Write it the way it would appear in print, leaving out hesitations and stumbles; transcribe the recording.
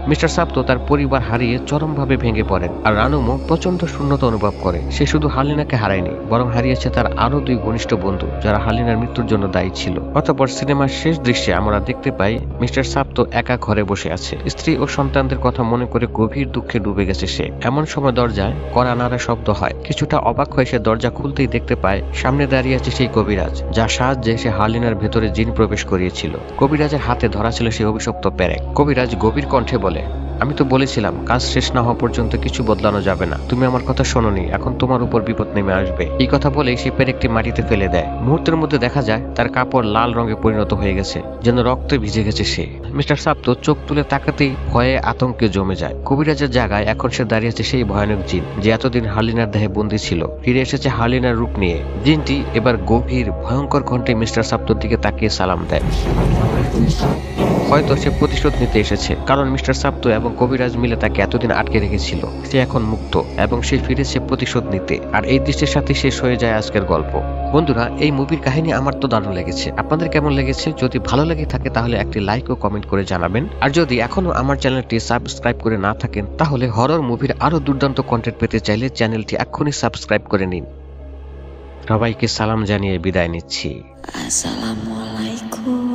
Mister সাপ্তো তার পরিবার হারিয়ে চরমভাবে ভেঙে পড়েন, আর রানুমো প্রচন্ড শূন্যতা অনুভব করে। সে শুধু হালিনাকে হারায়নি, বরং হারিয়েছে তার আরো 2 ঘনিষ্ঠ বন্ধু, যারা হালিনার মৃত্যুর জন্য দায়ী ছিল। অতঃপর সিনেমার শেষ দৃশ্যে আমরা দেখতে পাই মিস্টার সাপ্তো একা ঘরে বসে আছে। স্ত্রী ও সন্তানদের কথা মনে করে গভীর দুঃখে ডুবে গেছে সে। এমন সময় দরজায় কড়া নাড়া শব্দ হয়। কিছুটা অবাক হয়ে সে দরজা খুলতেই দেখতে পায় সামনে দাঁড়িয়ে আছে সেই কবিরাজ, যার সাহায্যে সে হালিনার ভেতরে জিন প্রবেশ করিয়েছিল। কবিরাজের হাতে ধরা ছিল সেই অভিশপ্ত পেরেক। কবিরাজ গভীর কণ্ঠে বলে, আমি তো বলেছিলাম কাজ শেষ না হওয়া পর্যন্ত কিছু বদলানো যাবে না। তুমি আমার কথা শোনোনি, এখন তোমার উপর বিপদ নেমে আসবে। এই কথা বলেই সে পেরেকটি মাটিতে ফেলে দেয়। মুহূর্তের মধ্যে দেখা যায় তার কাপড় লাল রঙে পরিণত হয়ে গেছে, যেন রক্তে ভিজে গেছে সে। মিস্টার সাপ্তো চোখ তুলে তাকাতেই ভয়ে আতঙ্কে জমে যায়। কবিরাজের জায়গায় এখন সে দাঁড়িয়ে আছে সেই ভয়ানক জিন, যে এতদিন হালিনার দেহে বন্দী ছিল। ফিরে এসেছে হালিনার রূপ নিয়ে। জিনটি এবার গভীর ভয়ঙ্কর কণ্ঠে মিস্টার সাপ্তোর দিকে তাকিয়ে সালাম দেয়। হয়তো সে প্রতিশোধ নিতে এসেছে, কারণ মিস্টার সাপ্তো এবং কবিরাজ মিলে তাকে এতদিন আটকে রেখেছিল। সে এখন মুক্ত এবং সে ফিরেছে প্রতিশোধ নিতে। আর এই দৃশ্যের সাথে শেষ হয়ে যায় আজকের গল্প। বন্ধুরা, এই মুভির কাহিনী আমার তো দারুণ লেগেছে। আপনাদের কেমন লেগেছে? যদি ভালো লেগে থাকে তাহলে একটি লাইক ও কমেন্ট করে জানাবেন। আর যদি এখনো আমার চ্যানেলটি সাবস্ক্রাইব করে না থাকেন, তাহলে হরর মুভির আরো দুর্দান্ত কন্টেন্ট পেতে চাইলে চ্যানেলটি এক্ষুনি সাবস্ক্রাইব করে নিন। সবাইকে সালাম জানিয়ে বিদায় নিচ্ছি। আসসালামু আলাইকুম।